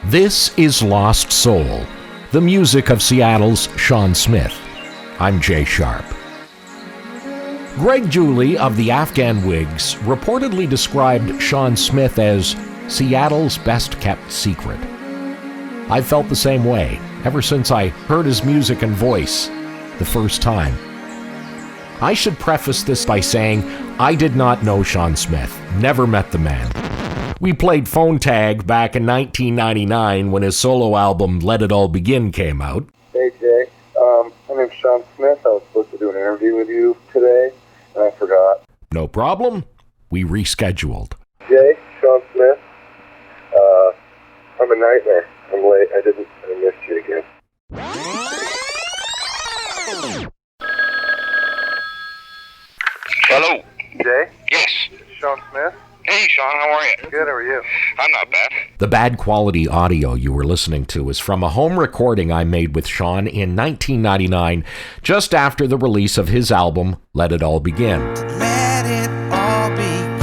This is Lost Soul, the music of Seattle's Shawn Smith. I'm Jay Sharp. Greg Julie of the Afghan Wigs reportedly described Shawn Smith as Seattle's best-kept secret. I've felt the same way ever since I heard his music and voice the first time. I should preface this by saying I did not know Shawn Smith, never met the man. We played phone tag back in 1999 when his solo album Let It All Begin came out. Hey Jay, my name's Shawn Smith. I was supposed to do an interview with you today, and I forgot. No problem. We rescheduled. Jay, Shawn Smith. I'm a nightmare. I'm late. I missed you again. Hello. Jay? Yes. Shawn Smith? Hey, Shawn, how are you? Good, how are you? I'm not bad. The bad quality audio you were listening to is from a home recording I made with Shawn in 1999, just after the release of his album, Let It All Begin. Let it all begin.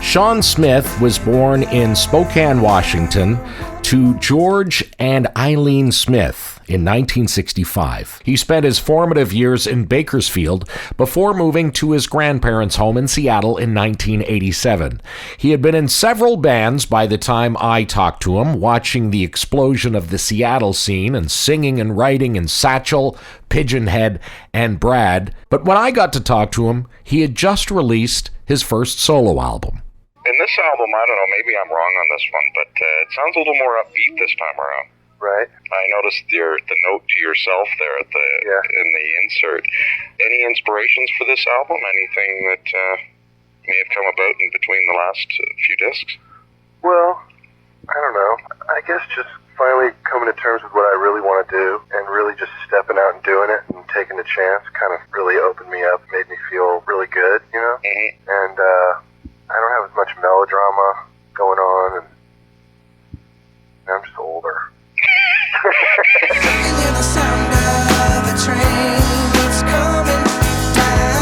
Shawn Smith was born in Spokane, Washington, to George and Eileen Smith in 1965. He spent his formative years in Bakersfield before moving to his grandparents' home in Seattle in 1987. He had been in several bands by the time I talked to him, watching the explosion of the Seattle scene and singing and writing in Satchel, Pigeonhead, and Brad. But when I got to talk to him, he had just released his first solo album. In this album, I don't know, maybe I'm wrong on this one, but it sounds a little more upbeat this time around. Right. I noticed the note to yourself there at in the insert. Any inspirations for this album? Anything that may have come about in between the last few discs? Well, I don't know. I guess just finally coming to terms with what I really want to do and really just stepping out and doing it and taking the chance kind of really opened me up, made me feel really good, you know? Mm-hmm. And I don't have as much melodrama going on, and I'm just older. And hear the sound of the train that's coming down.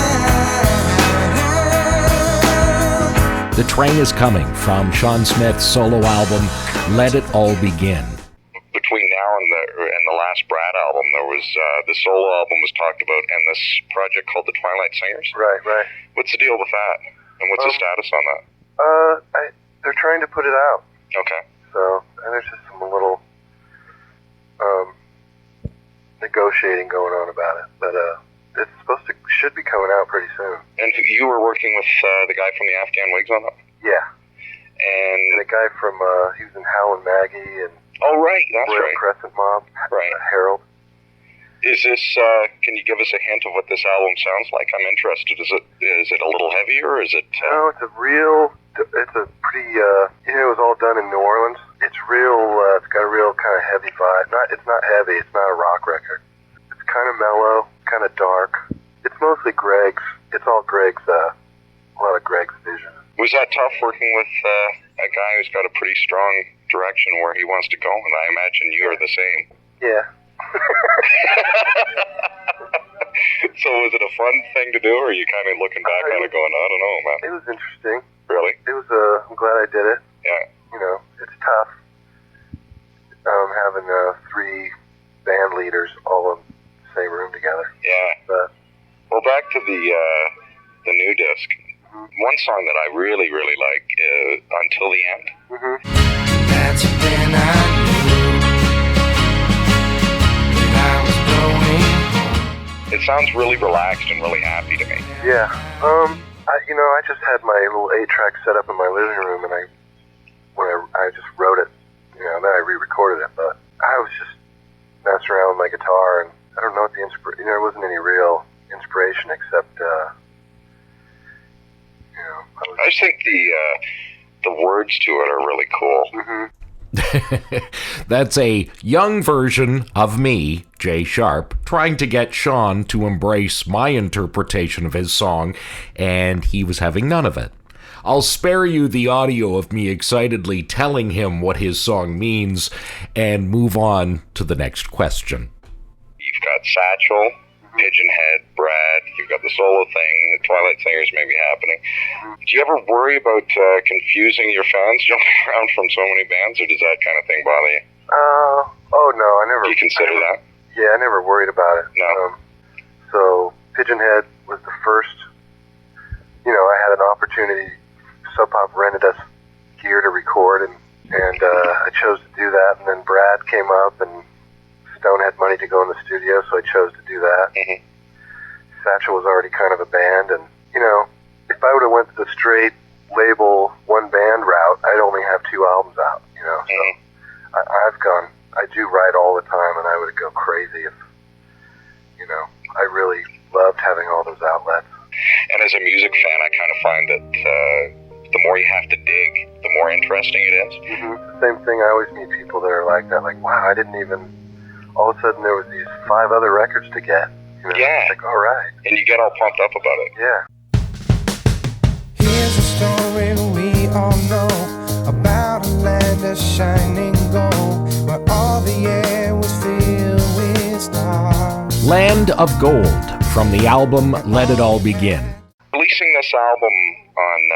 The Train is Coming from Shawn Smith's solo album, Let It All Begin. Between now and the last Brad album, there was the solo album was talked about, and this project called the Twilight Singers. Right. What's the deal with that? And what's the status on that? They're trying to put it out. Okay. So, and there's just some little negotiating going on about it, but it's should be coming out pretty soon. And you were working with the guy from the Afghan Wigs on that? Yeah. And the guy from he was in Hal and Maggie and oh right, that's Royal right. Crescent Mob. Right. Harold. Is this? Can you give us a hint of what this album sounds like? I'm interested. Is it a little heavier? Or is it? No, it's a pretty. It was all done in New Orleans. It's real. It's got a real kind of heavy vibe. It's not heavy. It's not a rock record. It's kind of mellow, kind of dark. It's mostly Greg's. It's all Greg's. A lot of Greg's vision. Was that tough working with a guy who's got a pretty strong direction where he wants to go? And I imagine you are the same. Yeah. So was it a fun thing to do, or are you kind of looking back on it going, I don't know, man? It was interesting. Really? It was. I'm glad I did it. Yeah. You know, it's tough having three band leaders all in the same room together. Yeah. But, well, back to the new disc. Mm-hmm. One song that I really, really like, Until the End. Mm-hmm. That's when I knew that I was going home. It sounds really relaxed and really happy to me. Yeah. I just had my little 8-track set up in my living room, and I just wrote it. Then I re-recorded it, but I was just messing around with my guitar, and I don't know what there wasn't any real inspiration except, I just think the words to it are really cool. Mm-hmm. That's a young version of me, Jay Sharp, trying to get Shawn to embrace my interpretation of his song, and he was having none of it. I'll spare you the audio of me excitedly telling him what his song means and move on to the next question. You've got Satchel, Pigeonhead, Brad, you've got the solo thing, the Twilight Singers may be happening. Do you ever worry about confusing your fans jumping around from so many bands, or does that kind of thing bother you? Oh no, I never. Do you consider that? Yeah, I never worried about it. No. So Pigeonhead was the first. I had an opportunity. Sub Pop rented us gear to record, and I chose to do that. And then Brad came up, and Stone had money to go in the studio, so I chose to do that. Mm-hmm. Satchel was already kind of a band, and if I would have went the straight label one band route, I'd only have 2 albums out. Mm-hmm. So I do write all the time, and I would go crazy if I really loved having all those outlets. And as a music fan, I kind of find that the more you have to dig, the more interesting it is. Mm-hmm. Same thing. I always meet people that are like that. Like, wow, I didn't even. All of a sudden, there was these 5 other records to get. Yeah. It's like, all right. And you get all pumped up about it. Yeah. Here's a story we all know about a land of shining gold, where all the air was filled with stars. Land of Gold from the album Let It All Begin. Releasing this album on,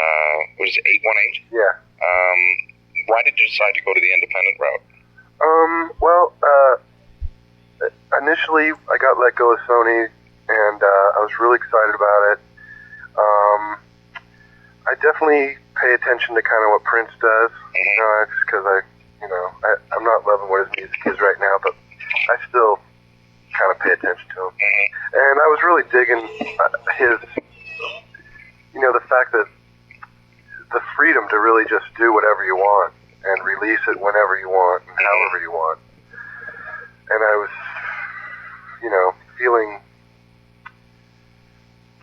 what is it, 818? Yeah. Why did you decide to go to the independent route? Well, initially I got let go of Sony, and I was really excited about it. I definitely pay attention to kind of what Prince does, just because I'm not loving what his music is right now, but I still kind of pay attention to him. Mm-hmm. And I was really digging his, the fact that the freedom to really just do whatever you want and release it whenever you want and however you want. And I was, feeling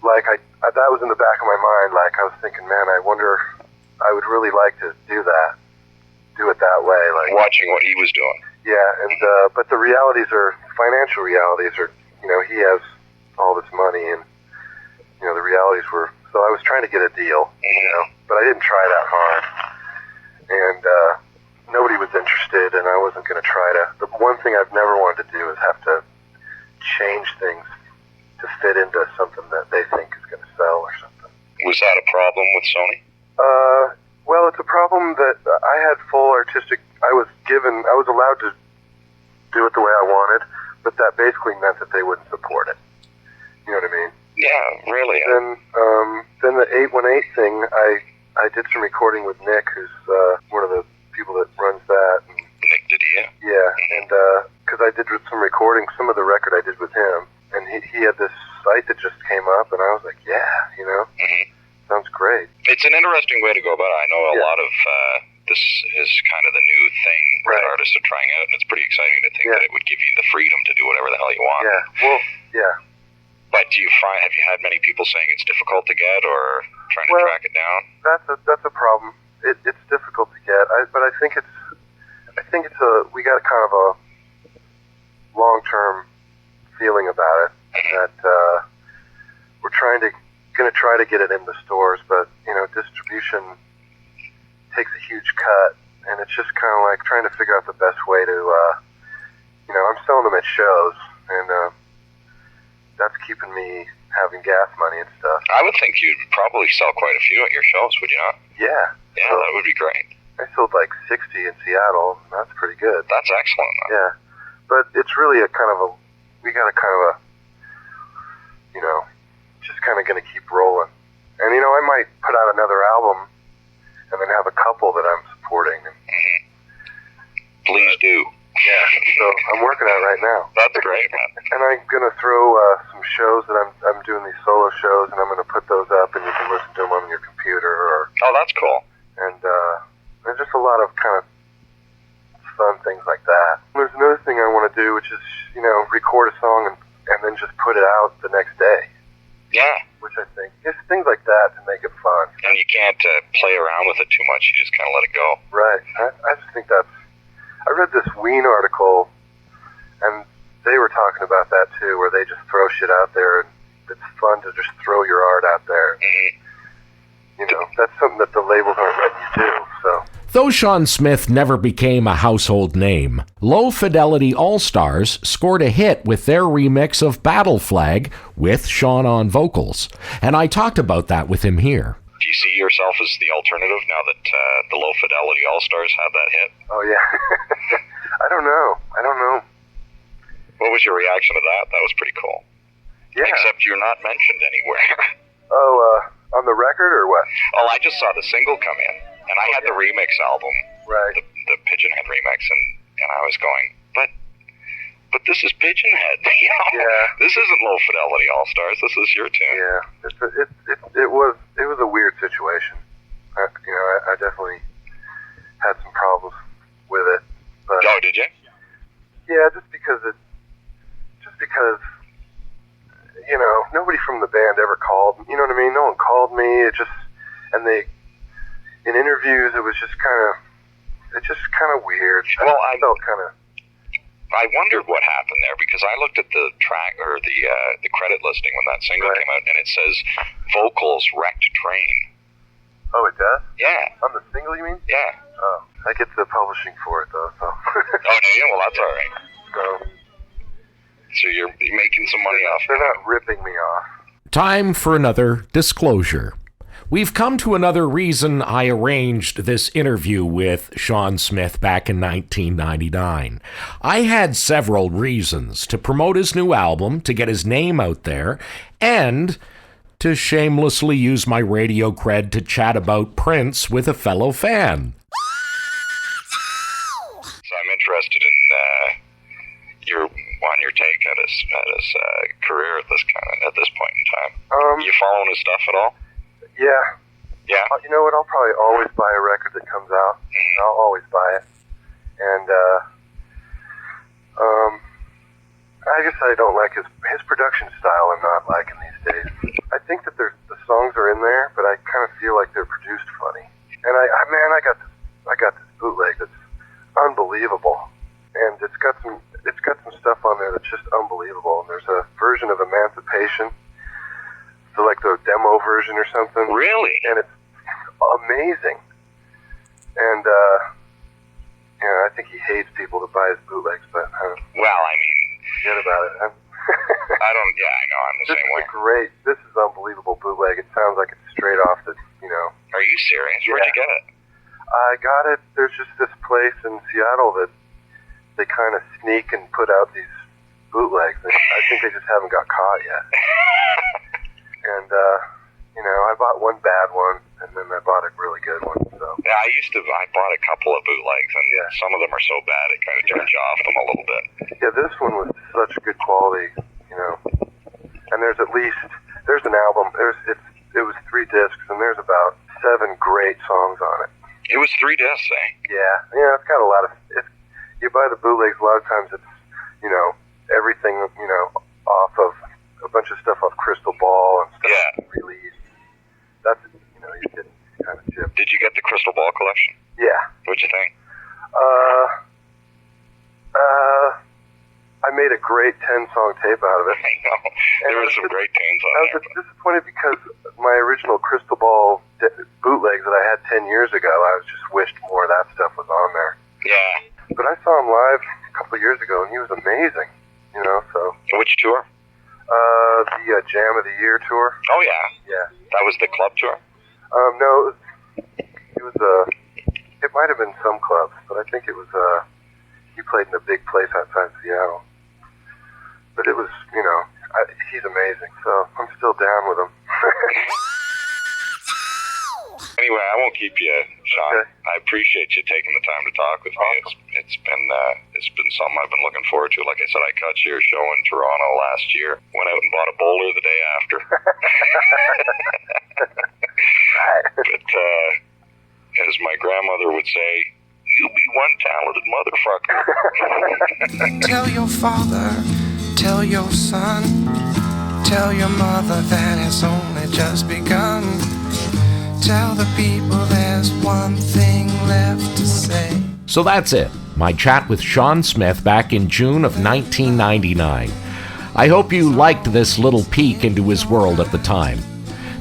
like that was in the back of my mind. Like I was thinking, man, I wonder, I would really like to do it that way. Like Watching what he was doing. yeah, and but the financial realities are, he has all this money, and the realities were. So I was trying to get a deal, but I didn't try that hard, and nobody was interested, and I wasn't going to try to. The one thing I've never wanted to do is have to change things to fit into something that they think is going to sell or something. Was that a problem with Sony? Well, it's a problem that I had full artistic. I was allowed to do it the way I wanted, but that basically meant that they wouldn't support it. You know what I mean? Yeah, really. Then the 818 thing, I did some recording with Nick, who's one of the people that runs that. And, Nick Didier? yeah, and because I did some recording, some of the record I did with him, and he had this site that just came up, and I was like, yeah, sounds great. It's an interesting way to go about it. I know a lot of this is kind of the new thing that artists are trying out, and it's pretty exciting to think that it would give you the freedom to do whatever the hell you want. Yeah, well, yeah. But have you had many people saying it's difficult to get, or trying to track it down? That's a problem. It's difficult to get, but I think we got kind of a long-term feeling about it, that we're going to try to get it in the stores, but distribution takes a huge cut, and it's just kind of like trying to figure out the best way to, I'm selling them at shows, and that's keeping me having gas money and stuff. I would think you'd probably sell quite a few at your shows, would you not? Yeah. Yeah, that would be great. I sold like 60 in Seattle, and that's pretty good. That's excellent. Yeah. But it's really we got a kind of a, just kind of going to keep rolling. And, I might put out another album and then have a couple that I'm supporting. Mm-hmm. Please do. Yeah, so I'm working on it right now. That's great, man. And I'm going to throw some shows that I'm doing, these solo shows, and I'm going to put those up, and you can listen to them on your computer. Oh, that's cool. And there's just a lot of kind of fun things like that. There's another thing I want to do, which is, record a song and then just put it out the next day. Yeah. Which I think, just things like that to make it fun. And you can't play around with it too much. You just kind of let it go. Right. I just think I read this Ween article, and they were talking about that too, where they just throw shit out there, and it's fun to just throw your art out there. Mm-hmm. That's something that the labels aren't letting you do, so. Though Although Shawn Smith never became a household name, Low Fidelity All-Stars scored a hit with their remix of Battle Flag with Shawn on vocals, and I talked about that with him here. Do you see yourself as the alternative now that the Low Fidelity All-Stars have that hit? Oh, yeah. I don't know. What was your reaction to that? That was pretty cool. Yeah. Except you're not mentioned anywhere. Oh, on the record or what? Oh, I just saw the single come in, and I had the remix album, right? The Pigeonhead remix, and I was going, but this is Pigeonhead. You know? Yeah. This isn't Low Fidelity All Stars. This is your tune. Yeah. It was a weird situation. I definitely had some problems with it. But, oh, did you? Yeah, just because nobody from the band ever called. You know what I mean? No one called me. In interviews, it was just kind of weird. Well, I felt kind of. I wondered what happened there because I looked at the track or the credit listing when that single came out, and it says vocals wrecked train. Oh, it does? Yeah. On the single, you mean? Yeah. Oh, I get the publishing for it though. So. Oh, do you? Well, that's all right. So you're making some money off. They're not ripping me off. Time for another disclosure. We've come to another reason I arranged this interview with Shawn Smith back in 1999. I had several reasons to promote his new album, to get his name out there, and to shamelessly use my radio cred to chat about Prince with a fellow fan. So I'm interested in your take at his career at this point in time. You following his stuff at all? Yeah. Yeah. You know what? I'll probably always buy a record that comes out. Mm-hmm. I'll always buy it. And I guess I don't like his production style. I'm not liking these days. I think that the songs are in there, but I kind of feel like they're produced funny. And I got this bootleg that's unbelievable, and it's got some stuff on there that's just unbelievable. And there's a version of Emancipation. So like the demo version or something. Really? And it's amazing. And I think he hates people that buy his bootlegs, but well, I mean, forget about it. I don't. Yeah, I know. I'm the same way. This is unbelievable bootleg. It sounds like it's straight off the. Are you serious? Where'd you get it? I got it. There's just this place in Seattle that they kind of sneak and put out these bootlegs. I think they just haven't got caught yet. And, I bought one bad one, and then I bought a really good one. So. Yeah, I bought a couple of bootlegs, and some of them are so bad it kind of turns you off them a little bit. Yeah, this one was such good quality, And there's an album. It was 3 discs, and there's about 7 great songs on it. It was 3 discs, eh? Yeah, it's got a lot of. You buy the bootlegs, a lot of times it's, everything, off of a bunch of stuff off Crystal Ball and stuff released. That's, you get kind of chip. Did you get the Crystal Ball collection? Yeah. What'd you think? I made a great 10-song tape out of it. I know. There were some great tunes on there. I was disappointed because my original Crystal Ball bootlegs that I had 10 years ago, I just wished more of that stuff was on there. Yeah. But I saw him live a couple of years ago, and he was amazing, so. Which tour? The Jam of the Year tour. Oh, yeah. Yeah. That was the club tour? No, it might have been some clubs, but I think it was, he played in a big place outside Seattle. But it was, he's amazing, so I'm still down with him. Anyway, I won't keep you, Shawn. Okay. I appreciate you taking the time to talk with me. Awesome. It's been something I've been looking forward to. Like I said, I caught your show in Toronto last year. Went out and bought a bowler the day after. But as my grandmother would say, you be one talented motherfucker. Tell your father, tell your son, tell your mother that it's only just begun. Tell the people there's one thing left to say. So that's it. My chat with Shawn Smith back in June of 1999. I hope you liked this little peek into his world at the time.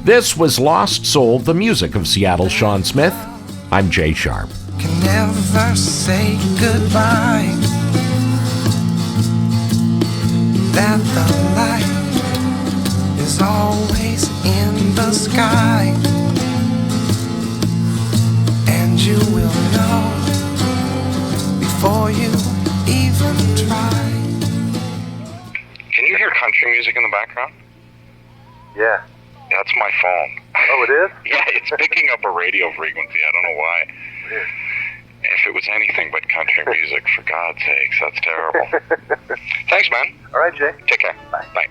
This was Lost Soul, the music of Seattle Shawn Smith. I'm Jay Sharp. never say goodbye. That the light is always in the sky, and you will know before you even try. Can you hear country music in the background? Yeah. That's my phone. Oh, it is? Yeah, it's picking up a radio frequency. I don't know why. Weird. If it was anything but country music, for God's sakes, that's terrible. Thanks, man. All right, Jay. Take care. Bye. Bye.